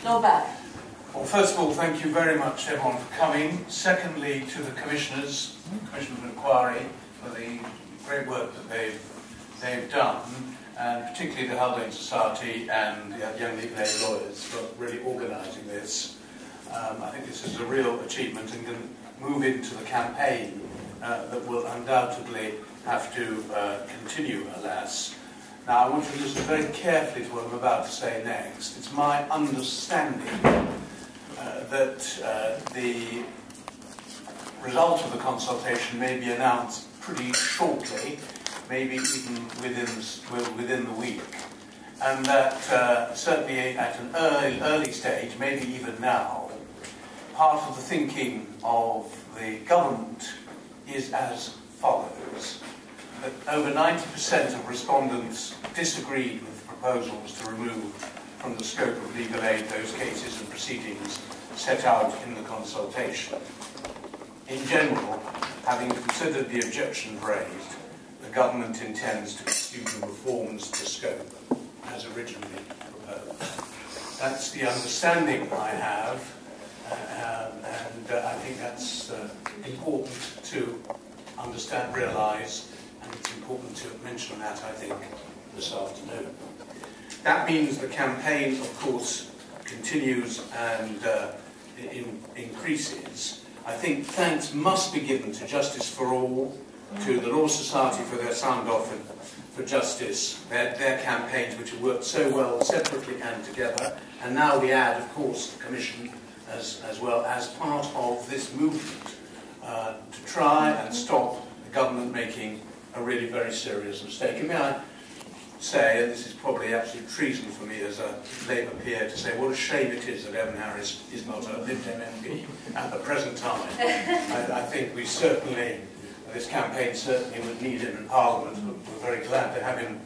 Lord Bach. Well, first of all, thank you very much everyone for coming. Secondly, to the Commissioners, Commission of Inquiry, for the great work that they've done, and particularly the Haldane Society and the Young Legal Aid Lawyers for really organising this. I think this is a real achievement and can move into the campaign that will undoubtedly have to continue, alas. Now, I want you to listen very carefully to what I'm about to say next. It's my understanding that the result of the consultation may be announced pretty shortly, maybe even within the week, and that certainly at an early stage, maybe even now, part of the thinking of the government is as follows: that over 90% of respondents disagreed with proposals to remove from the scope of legal aid those cases and proceedings set out in the consultation. In general, having considered the objections raised, the government intends to pursue the reforms to scope as originally proposed. That's the understanding I have, and I think that's important to understand, realise, and it's important to mention that, I think, this afternoon. That means the campaign, of course, continues and increases. I think thanks must be given to Justice for All, to the Law Society for their sound off for justice, their campaigns which have worked so well separately and together, and now we add, of course, the Commission as well as part of this movement to try and stop the government making a really very serious mistake. And may I say, and this is probably absolute treason for me as a Labour peer to say, what a shame it is that Evan Harris is not a Lib Dem MP at the present time. I think we certainly, this campaign certainly would need him in Parliament. We're very glad to have him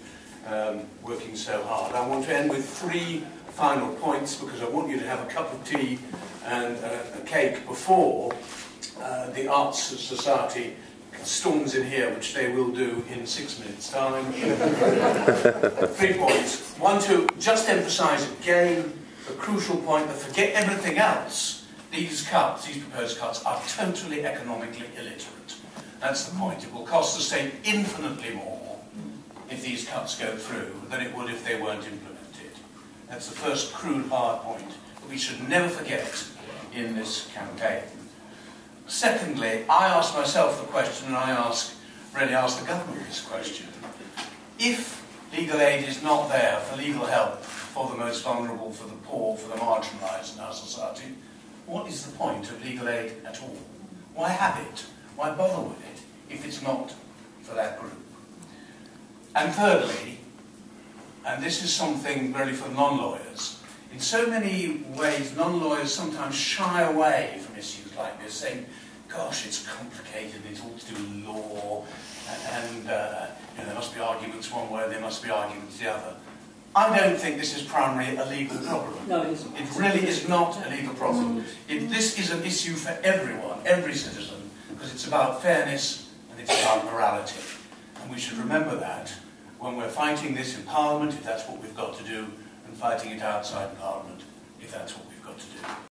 working so hard. I want to end with three final points because I want you to have a cup of tea and a cake before the Arts Society storms in here, which they will do in 6 minutes' time. 3 points. One, to just emphasise again the crucial point that forget everything else. These cuts, these proposed cuts, are totally economically illiterate. That's the point. It will cost the state infinitely more if these cuts go through than it would if they weren't implemented. That's the first crude hard point that we should never forget in this campaign. Secondly, I ask myself the question, and I really ask the government this question. If legal aid is not there for legal help for the most vulnerable, for the poor, for the marginalised in our society, what is the point of legal aid at all? Why have it? Why bother with it if it's not for that group? And thirdly, and this is something really for non-lawyers, in so many ways non-lawyers sometimes shy away from issues like this, saying, gosh, it's complicated, it's all to do with law, and there must be arguments one way, there must be arguments the other. I don't think this is primarily a legal problem. No, it isn't. It really is not a legal problem. This is an issue for everyone, every citizen, because it's about fairness and it's about morality. And we should remember that when we're fighting this in Parliament, if that's what we've got to do, and fighting it outside Parliament, if that's what we've got to do.